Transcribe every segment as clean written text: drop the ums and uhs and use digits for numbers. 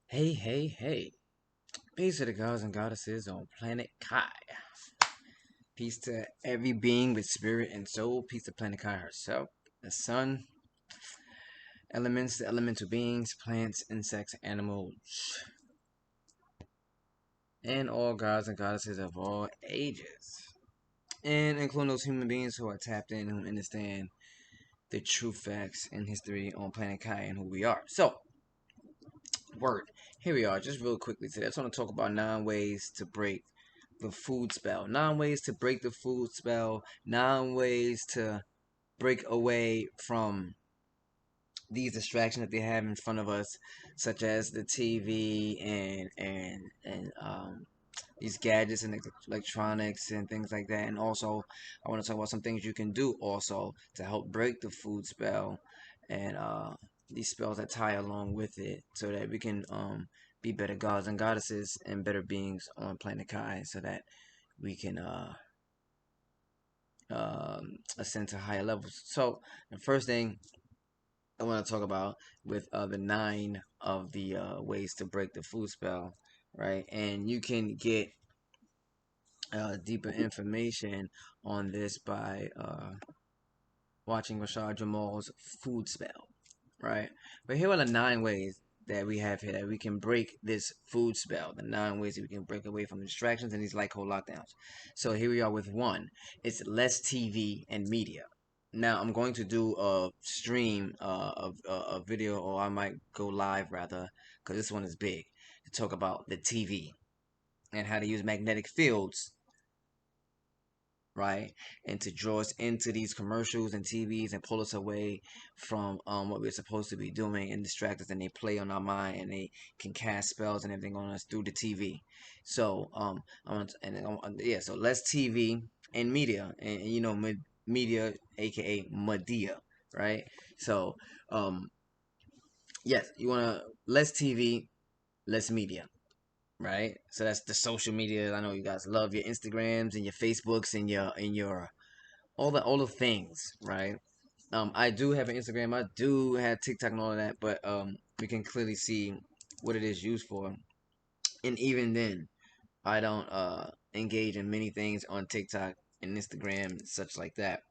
Hey, hey, hey. Peace to the gods and goddesses on planet Kai. Peace to every being with spirit and soul. Peace to planet Kai herself, the sun, elements, the elemental beings, plants, insects, animals, and all gods and goddesses of all ages. And including those human beings who are tapped in, who understand the true facts and history on planet Kai and who we are. So, word. Here we are, just real quickly today. I just want to talk about 9 ways to break the food spell. 9 ways to break the food spell. 9 ways to break away from these distractions that they have in front of us, such as the TV and these gadgets and electronics and things like that. And also, I want to talk about some things you can do also to help break the food spell and these spells that tie along with it, so that we can be better gods and goddesses and better beings on planet Kai, so that we can ascend to higher levels. So the first thing I want to talk about with the 9 of the ways to break the food spell, right? And you can get deeper information on this by watching Rashad Jamal's food spell, right? But here are the 9 ways that we have here that we can break this food spell. The 9 ways that we can break away from distractions and these like whole lockdowns. So here we are with one. It's less TV and media. Now I'm going to do a stream of a video, or I might go live rather, because this one is big, to talk about the TV and how to use magnetic fields, right? And to draw us into these commercials and TVs and pull us away from what we're supposed to be doing and distract us. And they play on our mind and they can cast spells and everything on us through the TV. So I want to, and yeah, so less TV and media, and media, aka media, right? So um yes, you want to less TV, less media, right? So that's the social media. I know you guys love your Instagrams and your Facebooks and your all the things, right? I do have an Instagram. I do have TikTok and all of that, but we can clearly see what it is used for. And even then, I don't engage in many things on TikTok and Instagram and such like that,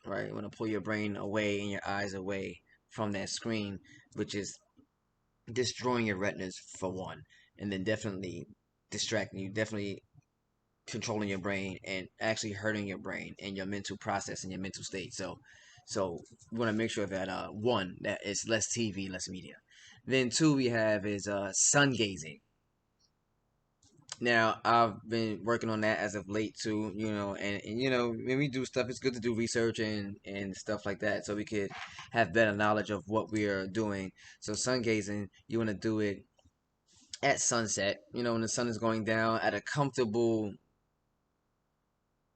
right? You want to pull your brain away and your eyes away from that screen, which is destroying your retinas for one, and then definitely distracting you, definitely controlling your brain and actually hurting your brain and your mental process and your mental state. So we want to make sure that one, that it's less TV, less media. Then two, we have is sun gazing. Now I've been working on that as of late too, and when we do stuff, it's good to do research and stuff like that, so we could have better knowledge of what we are doing. So sun gazing, you want to do it at sunset, when the sun is going down, at a comfortable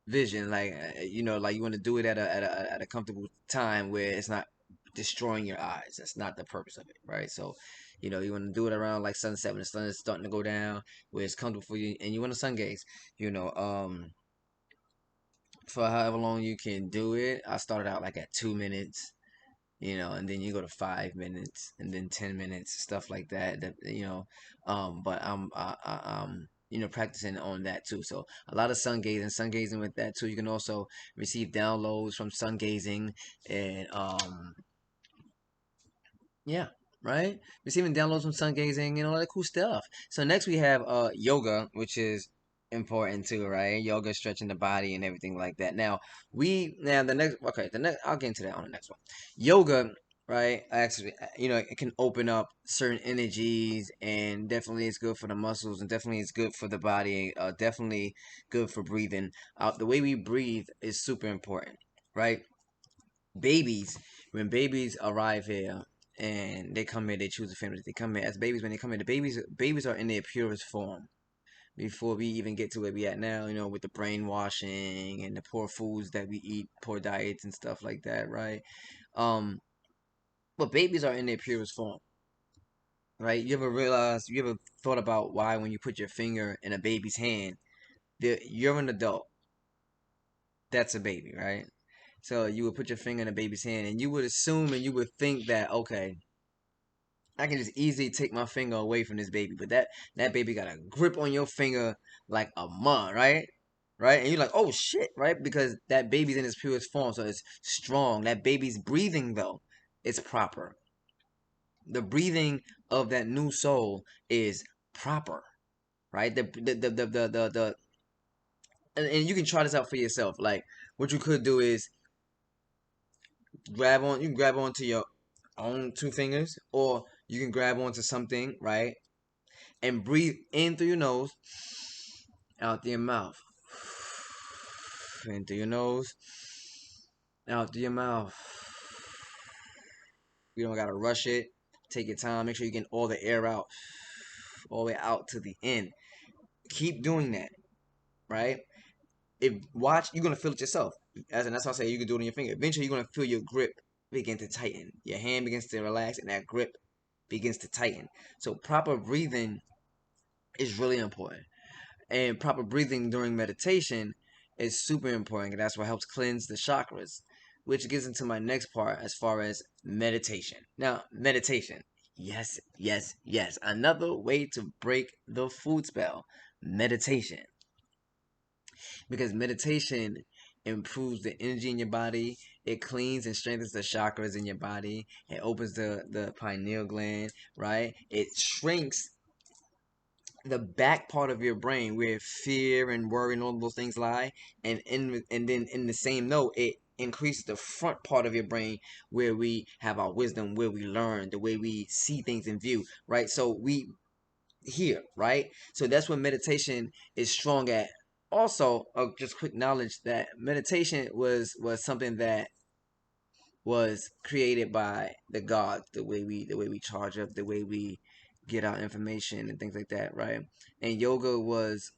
vision, like like you want to do it at a comfortable time where it's not destroying your eyes. That's not the purpose of it, right? So you want to do it around like sunset, when the sun is starting to go down, where it's comfortable for you, and you want to sun gaze, you know um for however long you can do it. I started out like at 2 minutes, and then you go to 5 minutes, and then 10 minutes, stuff like that. But I'm practicing on that too. So a lot of sun gazing with that too. You can also receive downloads from sun gazing, and yeah, right. Receiving downloads from sun gazing and all that cool stuff. So next we have yoga, which is important too, right? Yoga, stretching the body and everything like that. Now the next I'll get into that on the next one. Yoga, right? Actually, it can open up certain energies, and definitely it's good for the muscles, and definitely it's good for the body. Definitely good for breathing. The way we breathe is super important, right? Babies, when babies arrive here and they come here, they choose a family. They come here as babies. When they come here, the babies are in their purest form before we even get to where we at now. With the brainwashing and the poor foods that we eat, poor diets and stuff like that, right? Um, but babies are in their purest form, right? You ever thought about why when you put your finger in a baby's hand, you're an adult, that's a baby, right? So you would put your finger in a baby's hand, and you would assume and you would think that, okay, I can just easily take my finger away from this baby, but that baby got a grip on your finger like a mud, right? Right? And you're like, oh shit, right? Because that baby's in its purest form, so it's strong. That baby's breathing though, it's proper. The breathing of that new soul is proper, right? The and you can try this out for yourself. Like what you could do is you can grab onto your own two fingers, or you can grab onto something, right? And breathe in through your nose, out through your mouth. In through your nose, out through your mouth. You don't gotta rush it. Take your time. Make sure you get all the air out, all the way out to the end. Keep doing that, right? If watch, you're gonna feel it yourself. And that's why I say you can do it on your finger. Eventually, you're gonna feel your grip begin to tighten. Your hand begins to relax, and that grip begins to tighten. So proper breathing is really important. And proper breathing during meditation is super important. And that's what helps cleanse the chakras, which gets into my next part as far as meditation. Now, meditation. Yes, yes, yes. Another way to break the food spell. Meditation. Because meditation improves the energy in your body. It cleans and strengthens the chakras in your body. It opens the pineal gland, right? It shrinks the back part of your brain where fear and worry and all those things lie, and then in the same note, it increases the front part of your brain where we have our wisdom, where we learn, the way we see things in view, right? So we here, right? So that's what meditation is strong at. Also, just quick knowledge that meditation was something that was created by the gods, the way we charge up, the way we get our information and things like that, right? And yoga was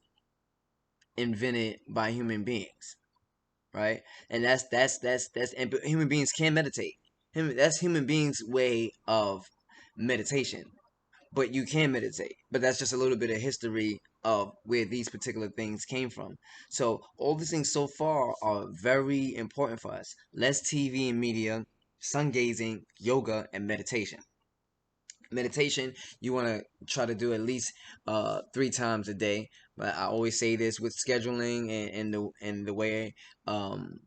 invented by human beings, right? And that's and human beings can meditate. That's human beings' way of meditation. But you can meditate. But that's just a little bit of history of where these particular things came from. So all these things so far are very important for us. Less TV and media, sun gazing, yoga, and meditation. Meditation, you want to try to do at least 3 times a day. But I always say this with scheduling and the way um,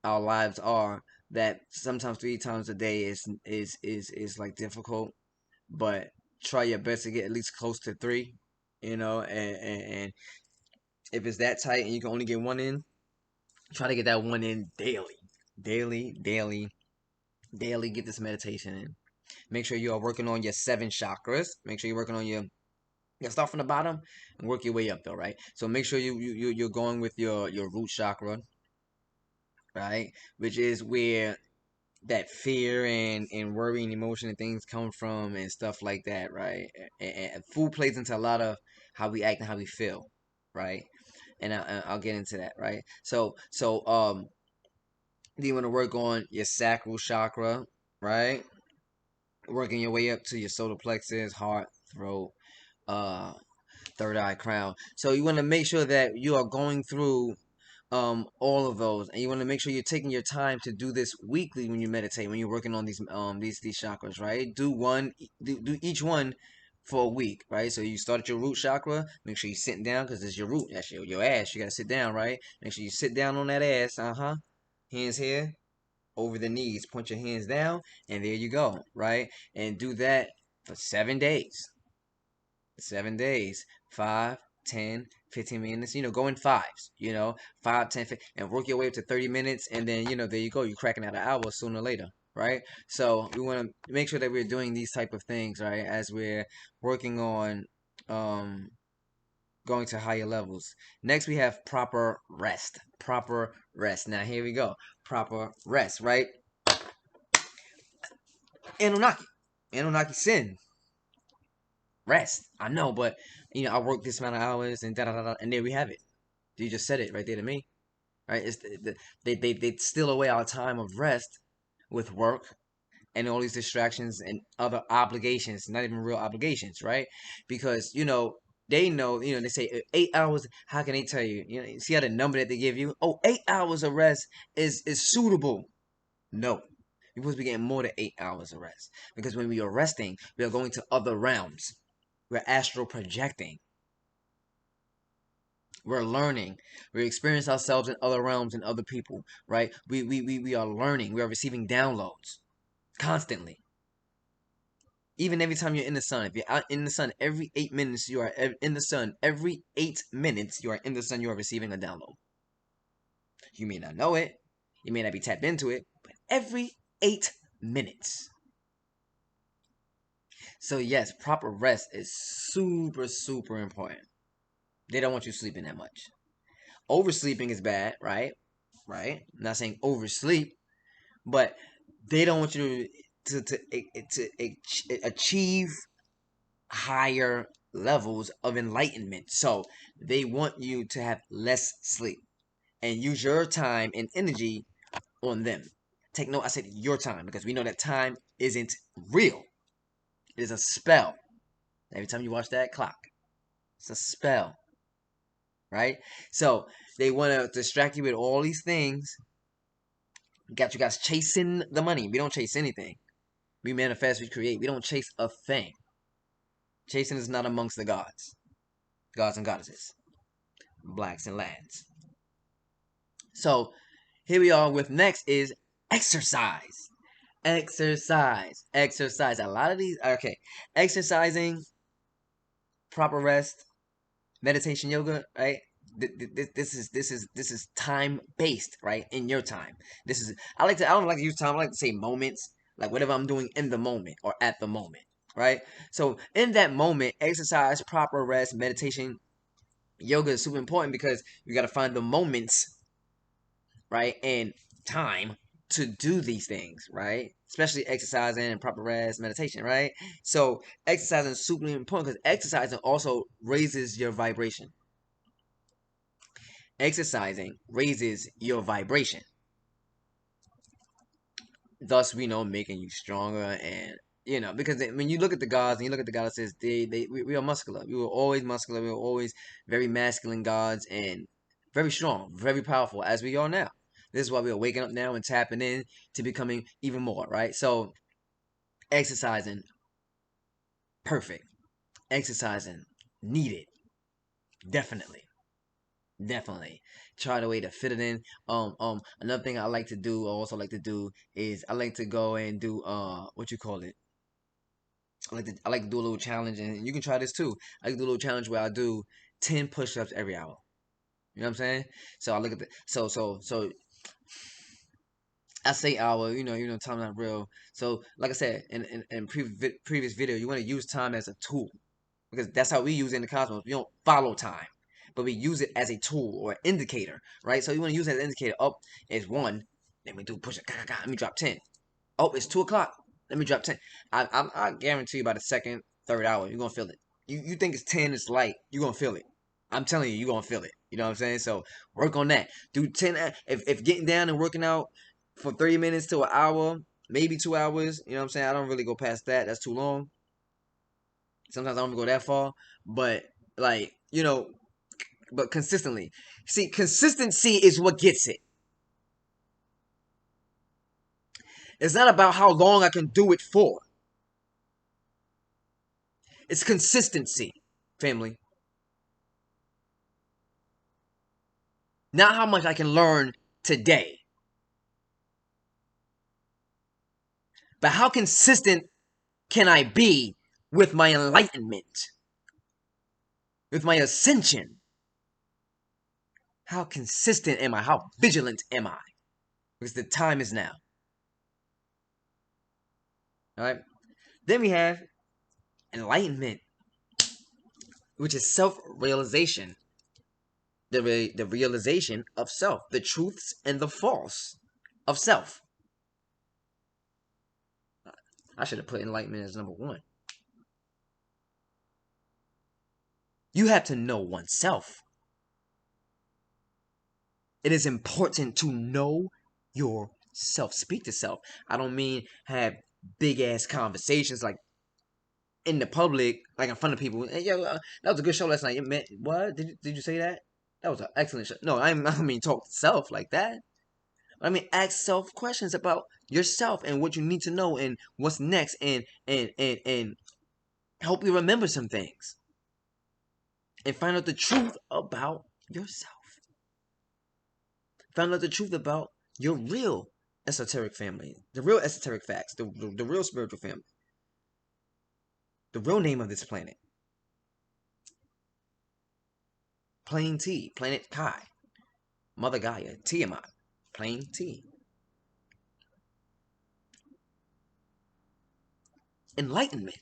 our lives are, that sometimes 3 times a day is like difficult, but try your best to get at least close to three, and if it's that tight and you can only get one in, try to get that one in daily, daily, daily, daily. Get this meditation in. Make sure you are working on your 7 chakras. Make sure you're working on start from the bottom and work your way up though, right? So make sure you're going with your root chakra, right? Which is where that fear and worry and emotion and things come from and stuff like that, right? And food plays into a lot of how we act and how we feel, right? And I'll get into that, right? So then you want to work on your sacral chakra, right? Working your way up to your solar plexus, heart, throat, uh, third eye, crown. So you want to make sure that you are going through all of those, and you want to make sure you're taking your time to do this weekly when you meditate, when you're working on these chakras, right? Do each one for a week, right? So you start at your root chakra. Make sure you're sitting down because it's your root. That's your ass. You gotta sit down, right? Make sure you sit down on that ass. Hands here over the knees. Point your hands down, and there you go, right? And do that for 7 days. 7 days, 5, 10, 15 minutes, go in fives, 5, 10, 15, and work your way up to 30 minutes. And then, there you go. You're cracking out an hour sooner or later, right? So we want to make sure that we're doing these type of things, right? As we're working on um, going to higher levels. Next, we have proper rest. Proper rest. Now, here we go. Proper rest, right? Anunnaki. Anunnaki sin. Rest. I know, but I work this amount of hours and da da da, and there we have it. You just said it right there to me, right? It's they steal away our time of rest with work and all these distractions and other obligations, not even real obligations, right? Because they know, they say 8 hours. How can they tell you? See how the number that they give you? Oh, 8 hours of rest is suitable. No, You're supposed to be getting more than 8 hours of rest. Because when we are resting, we are going to other realms. We're astral projecting. We're learning. We experience ourselves in other realms and other people, right? We are learning. We are receiving downloads constantly. Even every time you're in the sun, if you're out in the sun every 8 minutes, you are in the sun. Every 8 minutes, you are in the sun, you are receiving a download. You may not know it, you may not be tapped into it, but every 8 minutes. So, yes, proper rest is super, super important. They don't want you sleeping that much. Oversleeping is bad, right? Right? I'm not saying oversleep, but they don't want you to achieve higher levels of enlightenment. So they want you to have less sleep and use your time and energy on them. Take note, I said your time because we know that time isn't real. It is a spell. Every time you watch that clock, it's a spell, right? So they want to distract you with all these things. Got you guys chasing the money. We don't chase anything. We manifest, we create. We don't chase a thing. Chasing is not amongst the gods and goddesses, blacks and lads. So here we are with next is exercise. Exercise. A lot of these, okay. Exercising, proper rest, meditation, yoga, right? This is time based, right? In your time. I don't like to use time. I like to say moments, like whatever I'm doing in the moment or at the moment, right? So in that moment, exercise, proper rest, meditation, yoga is super important because you got to find the moments, right, and time to do these things, right? Especially exercising and proper rest, meditation, right? So exercising is super important because exercising also raises your vibration. Exercising raises your vibration. Thus, we know making you stronger and because when you look at the gods and you look at the goddesses, we are muscular. We were always muscular. We were always very masculine gods and very strong, very powerful, as we are now. This is why we are waking up now and tapping in to becoming even more, right? So, exercising, perfect. Exercising, needed. Definitely. Try the way to fit it in. Another thing I like to do, I also like to do is I like to go and do what you call it. I like to do a little challenge, and you can try this too. I like to do a little challenge where I do 10 push-ups every hour. You know what I'm saying? So I look at the so I say hour. Time's not real. So like I said in previous video, you want to use time as a tool because that's how we use it in the cosmos. We don't follow time, but we use it as a tool or indicator, right? So you want to use it as an indicator. Up is 1. Let me do push it. Let me drop 10. Oh, it's 2 o'clock. Let me drop 10. I guarantee you by the second, third hour, you're gonna feel it. You think it's 10, it's light. You're gonna feel it. I'm telling you, you're gonna feel it. You know what I'm saying? So work on that. Do 10. If getting down and working out for 30 minutes to an hour, maybe 2 hours. You know what I'm saying? I don't really go past that. That's too long. Sometimes I don't go that far. But like, but consistently. See, consistency is what gets it. It's not about how long I can do it for. It's consistency, family. Not how much I can learn today, but how consistent can I be with my enlightenment, with my ascension? How consistent am I? How vigilant am I? Because the time is now. All right. Then we have enlightenment, which is self-realization. The realization of self, the truths and the false of self. I should have put enlightenment as number 1. You have to know oneself. It is important to know yourself. Speak to self. I don't mean have big ass conversations like in the public, like in front of people. Hey, yo, that was a good show last night. What? Did you say that? That was an excellent show. No, I mean talk to self like that. I mean, ask self questions about yourself and what you need to know and what's next, and help you remember some things and find out the truth about yourself. Find out the truth about your real esoteric family, the real esoteric facts, the real spiritual family, the real name of this planet. Plain T, Planet Kai, Mother Gaia, Tiamat, Plain T. Enlightenment.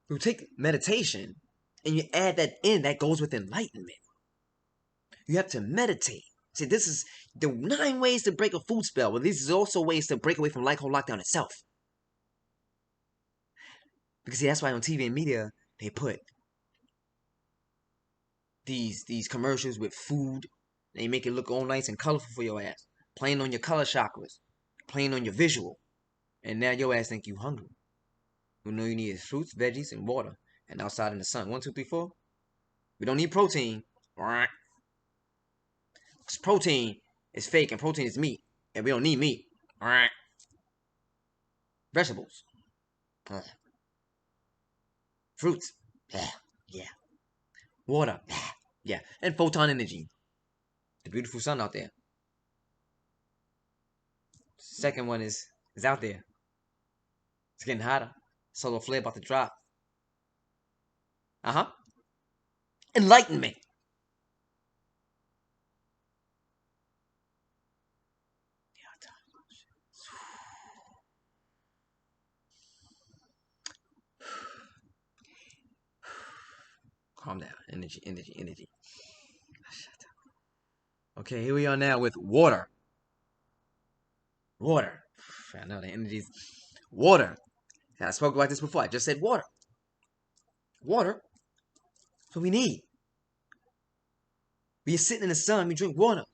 You take meditation and you add that in, that goes with enlightenment. You have to meditate. See, this is the 9 ways to break a food spell, but these are also ways to break away from like whole lockdown itself. Because see, that's why on TV and media they put these commercials with food. They make it look all nice and colorful for your ass, playing on your color chakras, playing on your visual, and now your ass think you hungry. You know you need is fruits, veggies, and water, and outside in the sun. 1, 2, 3, 4. We don't need protein. Because protein is fake and protein is meat, and we don't need meat. Vegetables, fruits, yeah, water, yeah, and photon energy. The beautiful sun out there. Second one is out there. It's getting hotter. Solar flare about to drop. Enlightenment. Calm down. Energy, energy, energy. Okay, here we are now with water. Water. I know the energies. Water. I spoke about this before. I just said water. Water. That's what we need. When you're sitting in the sun, you drink water.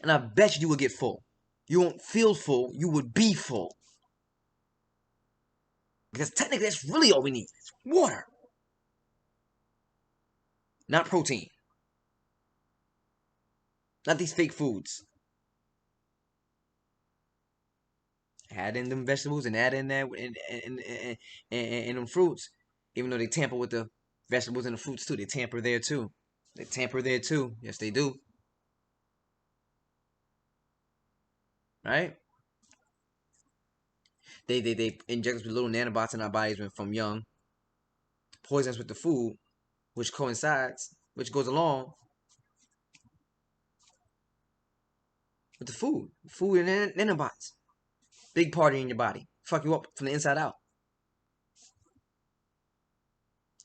And I bet you will get full. You won't feel full. You would be full. Because technically, that's really all we need. It's water. Not protein. Not these fake foods. Add in them vegetables and add in that and them fruits. Even though they tamper with the vegetables and the fruits too. They tamper there too. They tamper there too. Yes, they do. Right? They inject us with little nanobots in our bodies from young. Poison us with the food, which coincides, which goes along with the food. Food and nanobots. Big party in your body. Fuck you up from the inside out.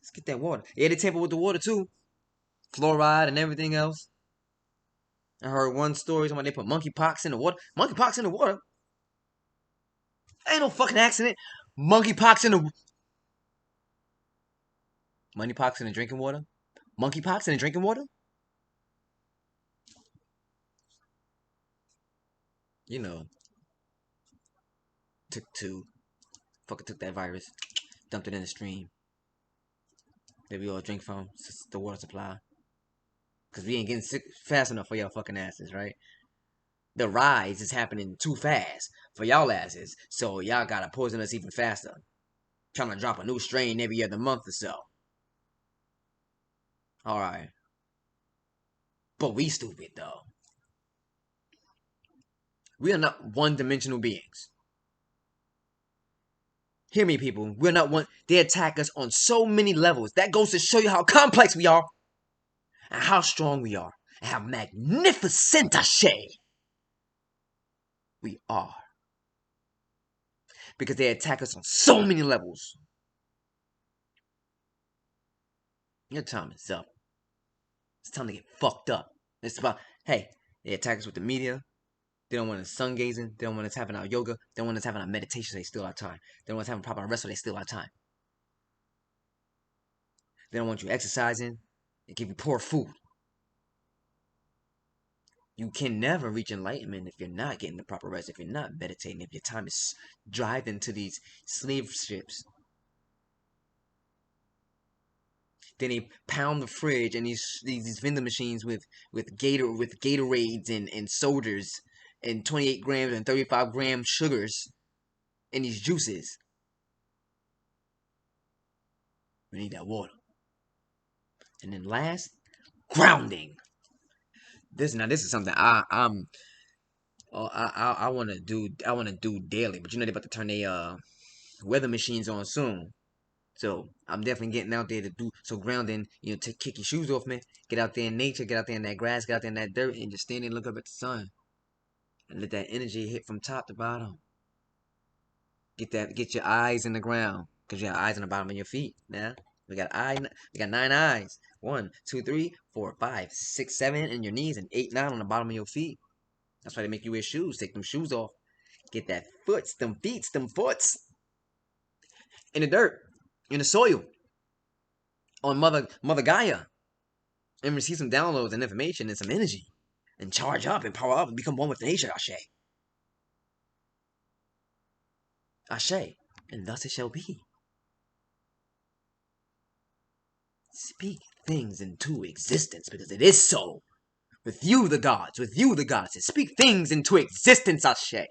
Let's get that water. Yeah, they tamper with the water too. Fluoride and everything else. I heard one story talking about they put monkeypox in the water. Monkeypox in the water? Ain't no fucking accident. Monkeypox in the... Monkeypox in the drinking water? Monkeypox in the drinking water? You know. Took 2. Fucking took that virus. Dumped it in the stream. That we all drink from. The water supply. Because we ain't getting sick fast enough for y'all fucking asses, right? The rise is happening too fast for y'all asses. So y'all gotta poison us even faster. Trying to drop a new strain every other month or so. Alright. But we stupid though. We are not one-dimensional beings. Hear me, people. We're not one. They attack us on so many levels. That goes to show you how complex we are. And how strong we are. And how magnificent we are. Because they attack us on so many levels. Your time is up. It's time to get fucked up. It's about, hey, they attack us with the media. They don't want us sun gazing. They don't want us having our yoga. They don't want us having our meditation. They steal our time. They don't want us having proper rest. So they steal our time. They don't want you exercising. They give you poor food. You can never reach enlightenment if you're not getting the proper rest, if you're not meditating, if your time is driving to these slave ships. Then they pound the fridge and these vending machines with Gatorades and sodas and 28 grams and 35-gram sugars in these juices. We need that water. And then last, grounding. This is something I want to do. I want to do daily. But you know they're about to turn their weather machines on soon. So I'm definitely getting out there to do so grounding. To kick your shoes off, man. Get out there in nature. Get out there in that grass. Get out there in that dirt, and just stand there and look up at the sun, and let that energy hit from top to bottom. Get your eyes in the ground, cause you have eyes on the bottom of your feet. Now we got 9 eyes. 1, 2, 3, 4, 5, 6, 7 in your knees, and 8, 9 on the bottom of your feet. That's why they make you wear shoes. Take them shoes off. Get that them feet, them foots in the dirt, in the soil, on Mother Gaia, and receive some downloads and information and some energy, and charge up and power up and become one with nature. Ashe, Ashe, and thus it shall be. Speak things into existence because it is so. With you, the gods, with you, the goddesses, speak things into existence. Ashe.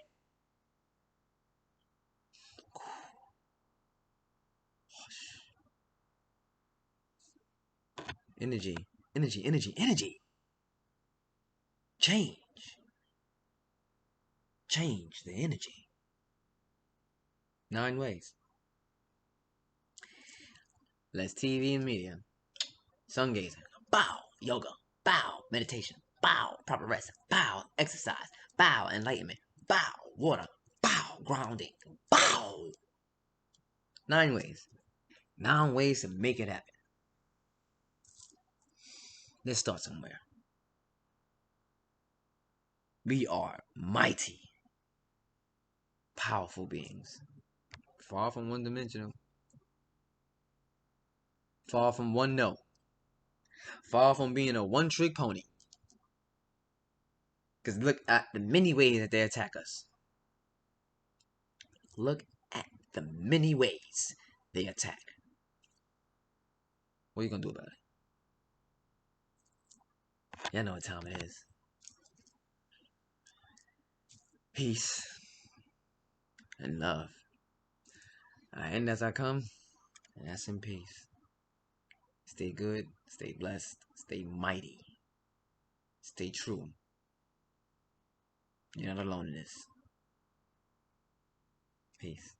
Energy, energy, energy, energy. Change. Change the energy. 9 ways. Less TV and media. Sun gazing. Bow. Yoga. Bow. Meditation. Bow. Proper rest. Bow. Exercise. Bow. Enlightenment. Bow. Water. Bow. Grounding. Bow. 9 ways. 9 ways to make it happen. Let's start somewhere. We are mighty, powerful beings. Far from one-dimensional. Far from one note. Far from being a one-trick pony. Because look at the many ways that they attack us. Look at the many ways they attack. What are you going to do about it? Y'all know what time it is. Peace and love. I end as I come, and that's in peace. Stay good, stay blessed, stay mighty, stay true. You're not alone in this. Peace.